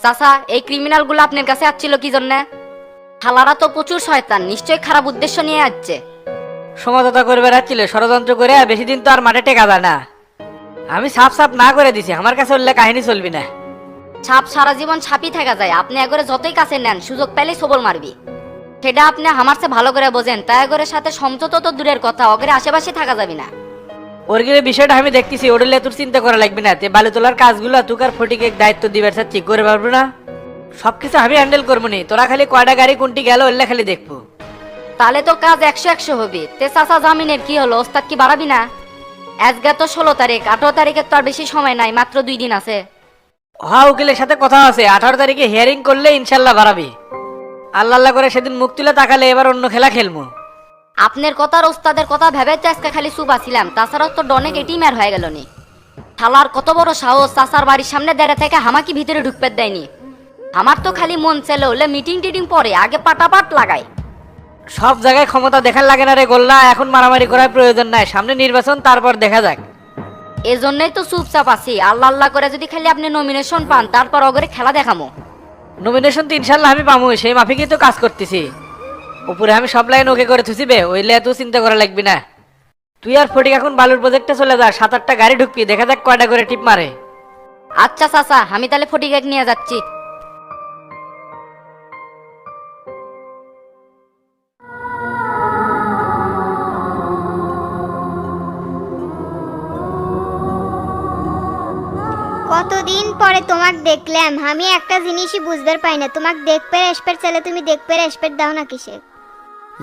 চাচা, এই ক্রিমিনালগুলো আপনার কাছে আসছিল কি জন্য? শালারা তো প্রচুর শয়তান, নিশ্চয়ই খারাপ উদ্দেশ্য নিয়ে আসছে। সমঝোতা করে বেড়াচ্ছিল ষড়যন্ত্র করে, বেশি দিন তো আর মাঠে টেকা যায় না। আমি সাফ সাফ না করে দিছি, আমার কাছে উল্লেখ কাহিনী চলবি না। ছাপ সারা জীবন ছাপই থাকা যায়, আপনি একবারে যতই কাছে নেন সুযোগ পেলেই সবল মারবি। সেটা আপনি আমার চেয়ে ভালো করে বোঝেন, তাই একবারের সাথে সমঝোতা তো দূরের কথা, অগরে আশেপাশে থাকা যাবে না। ওর গিয়ে বিষয়টা আমি দেখতেছি, ওরলে তোর চিন্তা করা লাগবে না। তে বালু তোলার কাজগুলো তুকার ফটিকে দায়িত্ব দিবার চাচ্ছি, করে পারবো না? সবকিছু আমি হ্যান্ডেল করবো নি, তোরা খালি কয়টা গাড়ি কোনটি গেল ওরলে খালি দেখবো। তাহলে তো কাজ 100-100 হবে। তে চাচা, জামিনের কি হলো? ওস্তাদ কি বাড়াবি না? আজকে তো 16 তারিখ, 18 তারিখের তো আর বেশি সময় নাই, মাত্র 2 দিন আছে। হ্যাঁ, উকিলের সাথে কথা আছে, 18 তারিখে হিয়ারিং করলে ইনশাল্লাহ বাড়াবি। আল্লাহ আল্লাহ করে সেদিন মুখ তুলে তাকালে এবার অন্য খেলা খেলবো। আপনার কথা আর ওস্তাদের কথা ভেবে তো আজকে খালি চুপ আছিলাম, তাছাড়াও তো ডনেক এটি ম্যার হয়ে গেল নি। শালার কত বড় সাহস, চাচার বাড়ির সামনে দাঁড়িয়ে থেকে হামাকি ভিতরে ঢুকতে দেয়নি। আমার তো খালি মন চেলে হলে মিটিং টিটিং পরে আগে পাটাপাট লাগায়। সব জায়গায় ক্ষমতা দেখার লাগে না রে গোল্লা, এখন মারামারি করার প্রয়োজন নাই, সামনে নির্বাচন, তারপর দেখা যাক। এজন্যই তো চুপচাপ আছি। আল্লাহ আল্লাহ করে যদি খালি আপনি নমিনেশন পান, তারপর অগরে খেলা দেখামো। নমিনেশন তো ইনশাল্লাহ আমি পাবো, সেই মাফিকই তো কাজ করতেছি। উপরে আমি সব লাইন ওকে করে থুসি বে, ওইলে এত চিন্তা করা লাগবি না। তুই আর ফটিক এখন বালুর প্রজেক্টে চলে যা, 7-8টা গাড়ি ঢুকবি, দেখা যাক কয়টা করে টিপ মারে। আচ্ছা চাচা, আমি তাহলে ফটিকে নিয়ে যাচ্ছি। কতদিন পরে তোমাক দেখলাম, আমি একটা জিনিসই বুঝবার পাই না, তোমাক দেখতে এসপের ছেলে তুমি দেখতে এসপের দাও না কিসে?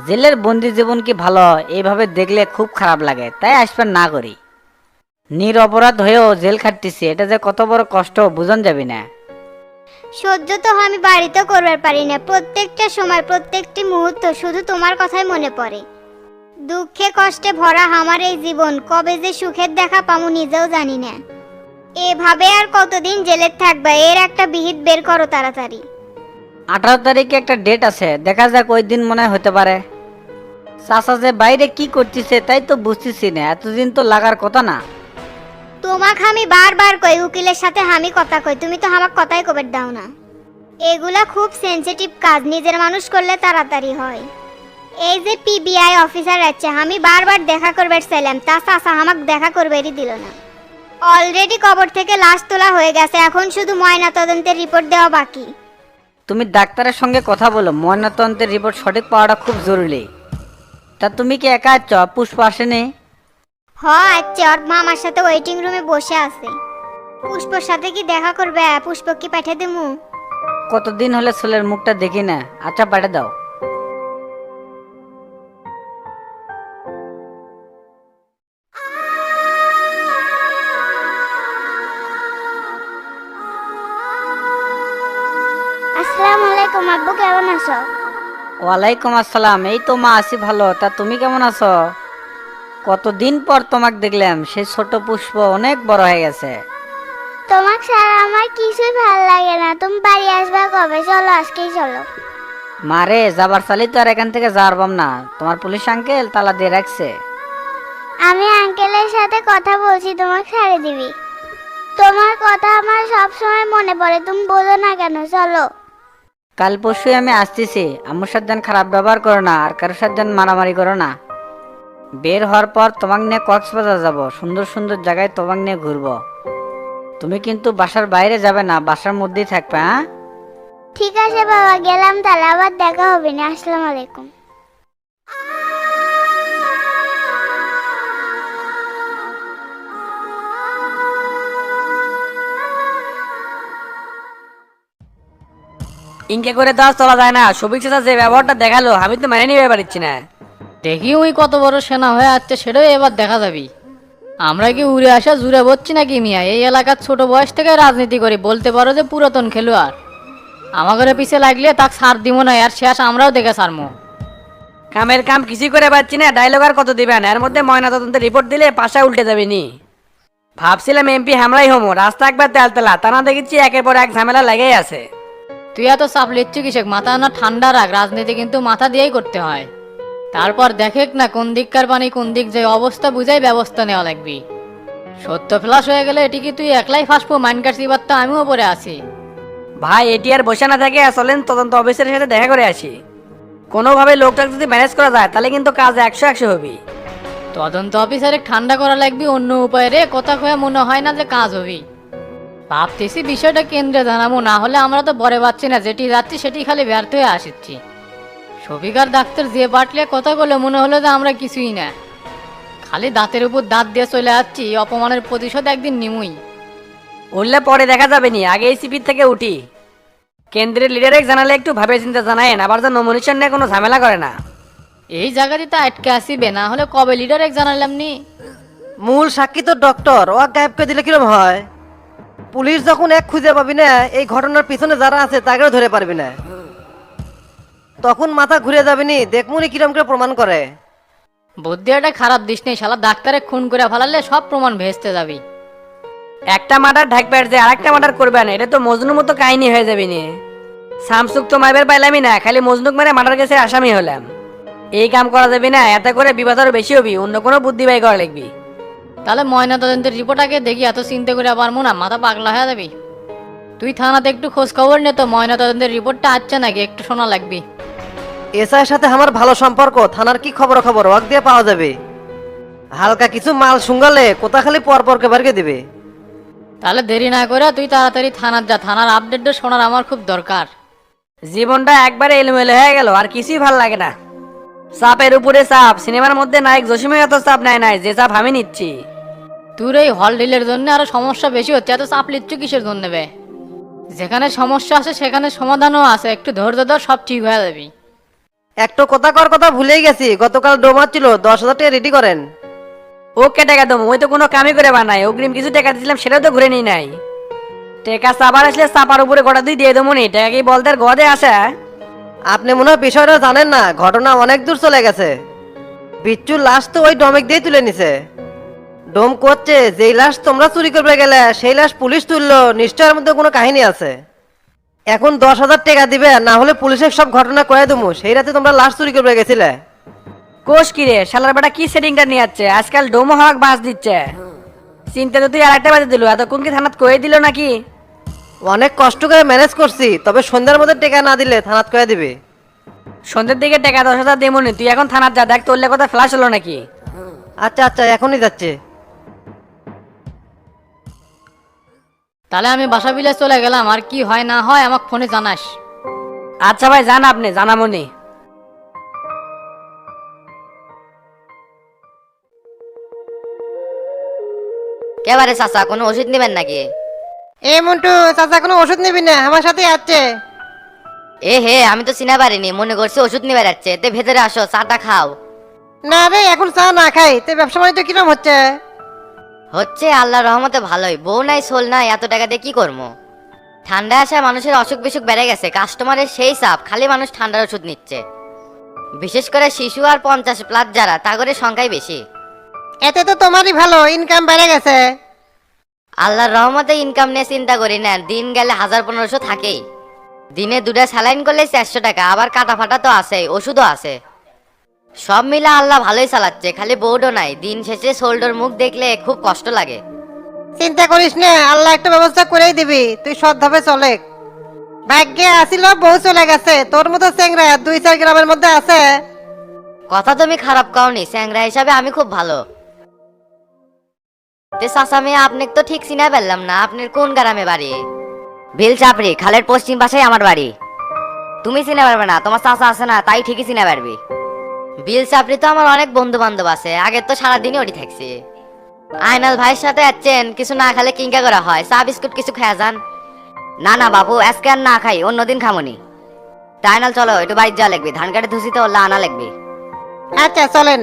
জেলের বন্দি জীবন কি ভালো? এইভাবে দেখলে খুব খারাপ লাগে, তাই আসবেন না করি। নিরপরাধ হয়েও জেল খাটতেছি, এটা যে কত বড় কষ্ট বুঝন যাবি না। সহ্য তো আমি বাড়িতে করবার পারি না, প্রত্যেকটা সময় প্রত্যেকটি মুহূর্ত শুধু তোমার কথাই মনে পড়ে। দুঃখে কষ্টে ভরা আমার এই জীবন, কবে যে সুখের দেখা পামু নিজেও জানি না। এভাবে আর কতদিন জেলে থাকবা? এর একটা বিহিত বের করো তাড়াতাড়ি। 18 তারিখে একটা ডেট আছে, দেখা যাক ওই দিন মনে হয় হতে পারে। চাচা যে বাইরে কি করতেছে তাই তো বুঝতেছি না, এতদিন তো লাগার কথা না। তোমাকে আমি বারবার কই উকিলের সাথে আমি কথা কই, তুমি তো আমার কথাই কবের দাও না। এগুলা খুব সেনসিটিভ কাজ, নিজের মানুষ করলে তাড়াতাড়ি হয়। এই যে পিবিআই অফিসার আছে, আমি বারবার দেখা করবার চাইলাম, তা চাচা আমাকে দেখা করবারই দিল না। অলরেডি কবর থেকে লাশ তোলা হয়ে গেছে, এখন শুধু ময়না তদন্তের রিপোর্ট দেওয়া বাকি। তুমি ডাক্তারের সঙ্গে কথা বলো, ময়নাতদন্তের রিপোর্ট সঠিক পাওয়াটা খুব জরুরি। তা তুমি কি একা আছো? পুষ্প আসেনি? আচ্ছা, ওর মা আমার সাথে ওয়েটিং রুমে বসে আছে। পুষ্পর সাথে কি দেখা করবে? পুষ্প কি পাঠিয়ে দেবো? কতদিন হলে ছেলের মুখটা দেখি না। আচ্ছা, পাঠিয়ে দাও। আসসালামু আলাইকুম আব্বু, কেমন আছো? ওয়ালাইকুম আসসালাম। এই তো মা, আছি ভালো। তা তুমি কেমন আছো? কতদিন পর তোমাকে দেখলাম, সেই ছোট পুষ্প অনেক বড় হয়ে গেছে। তোমাকে ছাড়া আমার কিছুই ভালো লাগে না, তুমি বাড়ি আসবে কবে? চলো আজকেই চলো। মারে, যাবার চালি তো আর এখান থেকে যাওয়ার পাম না, তোমার পুলিশ আঙ্কেল তালা দিয়ে রাখছে। আমি আঙ্কেলের সাথে কথা বলছি, তোমাকে ছেড়ে দিবি। তোমার কথা আমার সব সময় মনে পড়ে, তুমি বোঝো না কেন? চলো। কাল পরশুই আমি আসতেছি। আম্মুর সাথে যেন খারাপ ব্যবহার করো না, আর কারোর সাথে যেন মারামারি করো না। বের হওয়ার পর তোমাকে নিয়ে কক্সবাজার যাব, সুন্দর সুন্দর জায়গায় তোমাকে নিয়ে ঘুরবো। তুমি কিন্তু বাসার বাইরে যাবে না, বাসার মধ্যেই থাকবে। হ্যাঁ, ঠিক আছে বাবা, গেলাম তাহলে, আবার দেখা হবে না। আসসালামু আলাইকুম। ইনকে করে দাও চলা যায় না। সবিক চাচা যে ব্যবহারটা দেখালো, আমি তো মেনে নিতে পারছি না। দেখি ওই কত বড় সেনা হয়ে আসছে, সেটাও এবার দেখা যাবি। আমরা কি উড়ে আসা জুড়ে বসছি নাকি মিয়া? এই এলাকার ছোট বয়স থেকে রাজনীতি করি, বলতে পারো যে পুরাতন খেলোয়াড়। আমাদের পিছে লাগলে তাক ছাড় দিব না, আর শেষ আমরাও দেখে ছাড়মো। কামের কাম কিছুই করে পাচ্ছি না, ডায়লগ আর কত দিবেন? এর মধ্যে ময়নাতদন্তের রিপোর্ট দিলে পাশা উল্টে যাবে নি। ভাবছিলাম এমপি হামলাই হমো, রাস্তা একবার তেলতেলা, তা না দেখেছি একের পর এক ঝামেলা লেগেই আছে। তুই এত চাপ লিচ্ছু কিসে? মাথা না ঠান্ডা রাখ, রাজনীতি কিন্তু মাথা দিয়েই করতে হয়। তারপর দেখেক না কোন দিককার পানি কোন দিক, যে অবস্থা বুঝাই ব্যবস্থা নেওয়া লাগবি। সত্য ফ্লাশ হয়ে গেলে এটি কি তুই একলাই ফাঁসবো? মাইন কাটছি, এবার তো আমিও পরে আছি। ভাই এটি আর বসে না থাকে চলেন তদন্ত অফিসারের সাথে দেখা করে আসি। কোনোভাবে লোকটাকে যদি ম্যানেজ করা যায় তাহলে কিন্তু কাজ 100-100 হবে। তদন্ত অফিসারে ঠান্ডা করা লাগবে অন্য উপায়ে রে, কথা কয়ে মনে হয় না যে কাজ হবে। ভাবতেছি বিষয়টা কেন্দ্রে জানাবো, না হলে আমরা তো বরে পাচ্ছি না, যেটি যাচ্ছি সেটি খালি ব্যর্থ হয়ে আসছি। শফিকার ডাক্তার যে পাটলে কথা বলে মনে হলো যে আমরা কিছুই না, খালি দাঁতের উপর দাঁত দিয়ে চলে যাচ্ছি। অপমানের প্রতিশোধ একদিন নিমুই। উঠলে পরে দেখা যাবে নি, আগে এই সিপির থেকে উঠি। কেন্দ্রের লিডারে জানালে একটু ভাবে চিন্তা জানায়েন, আবার যেন নমিনেশন নিয়ে কোনো ঝামেলা করে না। এই জায়গাতে তো আটকে আসিবে, না হলে কবে লিডার এক জানালাম নি। মূল সাক্ষী তো ডক্টর, ও গায়েবকে দিলে কিরম হয়? পুলিশ যখন এক খুঁজে পাবি না, এই ঘটনার পিছনে যারা আছে তাকেও ধরে পারবি না, তখন মাথা ঘুরে যাবি নি, দেখমুনি কিরম করে প্রমাণ করে। বুদ্ধি একটা খারাপ দিস নেই, শালা ডাক্তারে খুন করে ফেলালে সব প্রমাণ ভেস্তে যাবি। একটা মার্ডার ঢাকবে যে আরেকটা মার্ডার করবে না, এটা তো মজনুর মতো কাহিনী হয়ে যাবে নি। শামসুক তো মাইবার পাইলামই না, খালি মজনুক মেরে মার্ডার কেসের আসামি হলাম। এই কাম করা যাবে না, এতে করে বিপদ আরো বেশি হবি, অন্য কোনো বুদ্ধি বাই করা লাগবি। তাহলে ময়না তদন্তের রিপোর্ট আগে দেখি, এত চিন্তা করে পারবো না, মাথা পাগলা হয়ে যাবি। তুই থানাতে একটু খোঁজ খবর নে তো, ময়না তদন্তের রিপোর্টটা আসছে নাকি, একটু শোনা লাগবি। এসআইয়ের সাথে আমার ভালো সম্পর্ক, থানার কি খবর ওয়াক দিয়ে পাওয়া যাবে। হালকা কিছু মাল শুঙ্গালে কোথা খালি পরকে বারকে দিবে। তাহলে দেরি না করে তুই তাড়াতাড়ি থানার যা, থানার আপডেটটা শোনার আমার খুব দরকার। জীবনটা একবারে এলোমেলো হয়ে গেল, আর কিছুই ভাল লাগে না। চাপের উপরে চাপ, সিনেমার মধ্যে নায়ক জসিমে এত চাপ নাই, যে চাপ আমি নিচ্ছি। তোর এই হল ডিলের জন্য আরো সমস্যা বেশি হচ্ছে, এত চাপ লিচ্ছ কিসের জন্য বে? যেখানে সমস্যা আছে সেখানে সমাধানও আছে, একটু ধৈর্য ধর, সব ঠিক হয়ে যাবি। একটা কথা ভুলেই গেছি, গতকাল ডোমার ছিল, 10,000 টাকা রেডি করেন। ওকে টাকা দম, ওই তো কোনো কামই করে বানাই, অগ্রিম কিছু টাকা দিয়েছিলাম সেটাও তো ঘুরে নিই নাই। টাকা চাপার আসলে চাপার উপরে গোটা দুই দিয়ে দেবো নি, টাকা কি বলতে আর গদে আসে? আপনি মনে হয় বিষয়টা জানেন না, ঘটনা অনেক দূর চলে গেছে। বিচ্ছুর লাশ তো ওই ডমেক দিয়ে তুলে নিছে। ডোম করছে যেই লাশ তোমরা চুরি করবে গেলে সেই লাশ পুলিশ তুললো, নিশ্চয়ের মধ্যে কোনো কাহিনী আছে। এখন 10,000 টাকা দিবে, না হলে পুলিশের সব ঘটনা কয়ে দেবো সেই রাতে তোমরা লাশ চুরি করবে গেছিলে। কোষ কিরে শালার বেটা কি সেটিংটা নিয়ে যাচ্ছে, আজকাল ডোমো হওয়াক বাস দিচ্ছে। চিন্তা তো তুই আর একটা বাজে দিল, এতক্ষণ কি থানাত কয়ে দিল নাকি? অনেক কষ্ট করে ম্যানেজ করছি, তবে সন্ধ্যার মধ্যে টাকা না দিলে থানাত কয়ে দিবে। সন্ধ্যের দিকে টাকা 10,000 দেমনি, তুই এখন থানাত যা, দেখ তোর কথা ফ্লাশ হলো নাকি। আচ্ছা এখনই যাচ্ছে। তাহলে আমি বাসা বিলে চলে গেলাম, আর কি হয় না হয় আমাকে ফোনে জানাস। আচ্ছা ভাই জান, আপনি জানামনি। কেবারে চাচা কোনো ওষুধ নেবেন নাকি? এ মন্টু চাচা কোনো ওষুধ নিবি না, আমার সাথে আছে। এ হে, আমি তো চিনা পারিনি, মনে করছি ওষুধ নিবে যাচ্ছে। তে ভেতরে আসো, চাটা খাও। না রে, এখন চা না খাই, তো ব্যবসা বাণিজ্য কিরম হচ্ছে? হচ্ছে আল্লাহর রহমতে ভালোই, বউ নাই সোল নাই, এত টাকা দিয়ে কি করবো? ঠান্ডা আসায় মানুষের অসুখ বিসুখ বেড়ে গেছে, কাস্টমারের সেই চাপ, খালি মানুষ ঠান্ডার ওষুধ নিচ্ছে। বিশেষ করে শিশু আর 50+ যারা, তাগরের সংখ্যাই বেশি। এতে তো তোমারই ভালো, ইনকাম বেড়ে গেছে। আল্লাহর রহমতে ইনকাম নিয়ে চিন্তা করি না, দিন গেলে 1000-1500 থাকেই। দিনে 2টা স্যালাইন করলে 400 টাকা, আবার কাটা ফাটা তো আছে, ওষুধও আছে। সব মিলে আল্লাহ ভালোই চালাচ্ছে, খালি বোর্ডও নাই। দিন শেষে শোল্ডার মুখ দেখলে খুব কষ্ট লাগে। চিন্তা করিস না, আল্লাহ একটা ব্যবস্থা করেই দিবি, তুই সৎভাবে চলে। ভাগ্যে আসিল বউ চলে গেছে, তোর মতো চেংরা 2-4 গ্রামের মধ্যে আছে। কথা তুমি খারাপ কাওনি, স্যাংরা হিসাবে আমি খুব ভালো। তে চাচা মেয়ে, আপনি তো ঠিক চিনা পেলাম না, আপনার কোন গ্রামে বাড়ি? বিল চাপড়ি, খালের পশ্চিম পাশেই আমার বাড়ি। তুমি চিনা পারবে না, তোমার চাচা আছে না, তাই ঠিকই চিনা পারবি। বিল চাপড়ি তো আমার অনেক বন্ধু বান্ধব আছে, আগে তো সারাদিনই ওটি থাকছি। আয়নাল ভাইয়ের সাথে যাচ্ছেন, কিছু না খেলে কিঙ্কা করা হয়, চা বিস্কুট কিছু খেয়া যান। না না বাবু, আজকে আর না খাই, অন্যদিন খামনি। তাই না, চলো একটু বাইর যাওয়া লাগবে, ধান কাটে ধুসিতে ওল্লা আনা লাগবে। আচ্ছা চলেন,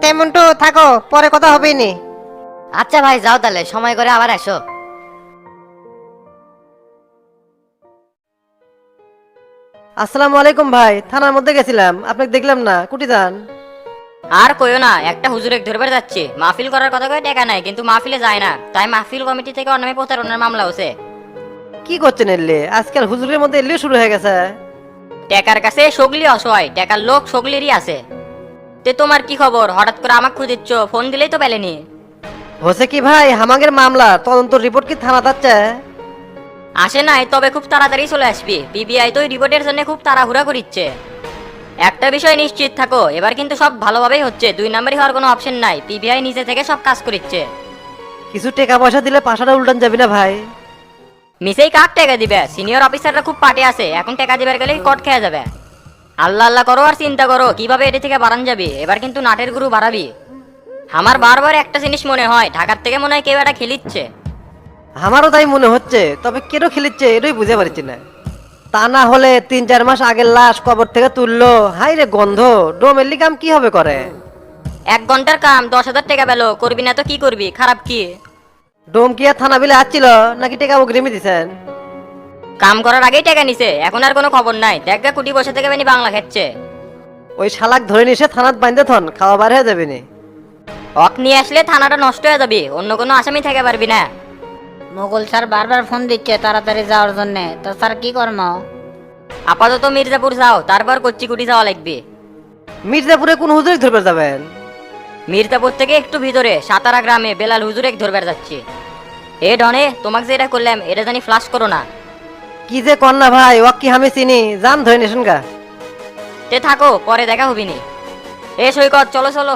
তেমন তো থাকো, পরে কথা হবেই নি। আচ্ছা ভাই, যাও তাহলে, সময় করে আবার আসো। আসসালামু আলাইকুম ভাই, থানার মধ্যে গেছিলাম, আপনাকে দেখলাম না, কুটি যান? আর কইও না, একটা হুজুরে ধরবার যাচ্ছে, মাহফিল করার কথা কয়ে টাকা নাই, কিন্তু মাহফিলে যায় না, তাই মাহফিল কমিটি থেকে ওর নামে প্রতারণার মামলা হচ্ছে। কি করছেন এলে? আজকাল হুজুরের মধ্যে এলে শুরু হয়ে গেছে। টাকার কাছে সগলি অসহায়, টাকার লোক সগলিরই আছে। তে তোমার কি খবর? হঠাৎ করে আমাকে খুঁজিচ্ছ, ফোন দিলেই তো পেলেনি। হচ্ছে কি ভাই, হামাগের মামলা তদন্ত রিপোর্ট কি থানা যাচ্ছে? আসে নাই, তবে খুব তাড়াতাড়ি চলে আসবি। পিবিআই তো ওই রিপোর্টের জন্য খুব তাড়াহুড়া করিচ্ছে। একটা বিষয় নিশ্চিত থাকো, এবার কিন্তু সব ভালোভাবেই হচ্ছে, 2 নাম্বারই হওয়ার কোনো অপশন নাই। পিবিআই নিজে থেকে সব কাজ করিচ্ছে। কিছু টাকা পয়সা দিলে পাশাটা উল্টান যাবি না ভাই? মিসেই কাক টাকা দিবে? সিনিয়র অফিসাররা খুব পার্টি আছে, এখন টাকা দিবার গেলেই কট খেয়ে যাবে। আল্লাহ আল্লাহ করো আর চিন্তা করো কিভাবে এটি থেকে বাড়ান যাবে। এবার কিন্তু নাটের গুরু বাড়াবি। আমার বারবার একটা জিনিস মনে হয়, ঢাকার থেকে মনে হয় কেউ এটা খেলিচ্ছে। আমারও তাই মনে হচ্ছে, তবে কেন খেলিচ্ছে এটাই বুঝতে পারছি না। তা না হলে 3-4 মাস আগের লাশ কবর থেকে তুললো, হাই রে গন্ধ। ডোমের কাম কি হবে করে? 1 ঘন্টার কাম 10,000 টাকা পেলো, করবি না তো কি করবি? খারাপ কি? ডোম কি আর থানা বিলে আসছিল নাকি টাকা অগ্রিমই দিছেন? কাম করার আগেই টাকা নিছে, এখন আর কোনো খবর নাই। দেখা কুটি বসে থেকে বেনি বাংলা খাচ্ছে। ওই শালাক ধরে নিয়ে এসে থানাত বাইন্দে থন, খাওয়া বার হয়ে যাবে নি। অক নিয়ে আসলে থানাটা নষ্ট হয়ে যাবে, অন্য কোনো আসামি থেকে পারবি না। মোগল স্যার বারবার ফোন দিচ্ছে তাড়াতাড়ি যাওয়ার জন্য, তো স্যার কি করবো? আপাতত মির্জাপুর যাও, তারপর কচ্চিকুটি যাওয়া লাগবে। মির্জাপুরে কোন হুজুরে ধরবে যাবেন? মির্জাপুর থেকে একটু ভিতরে সাতারা গ্রামে বেলাল হুজুরে ধরবার যাচ্ছি। এ ডনে, তোমাকে যে এটা করলাম এটা জানি ফ্লাশ করো না। কি যে কর না ভাই, ওয়াক কি আমি চিনি, জান ধরে নিয়েছেন গা। তে থাকো, পরে দেখা হবিনি। এ সৈকত, চলো চলো।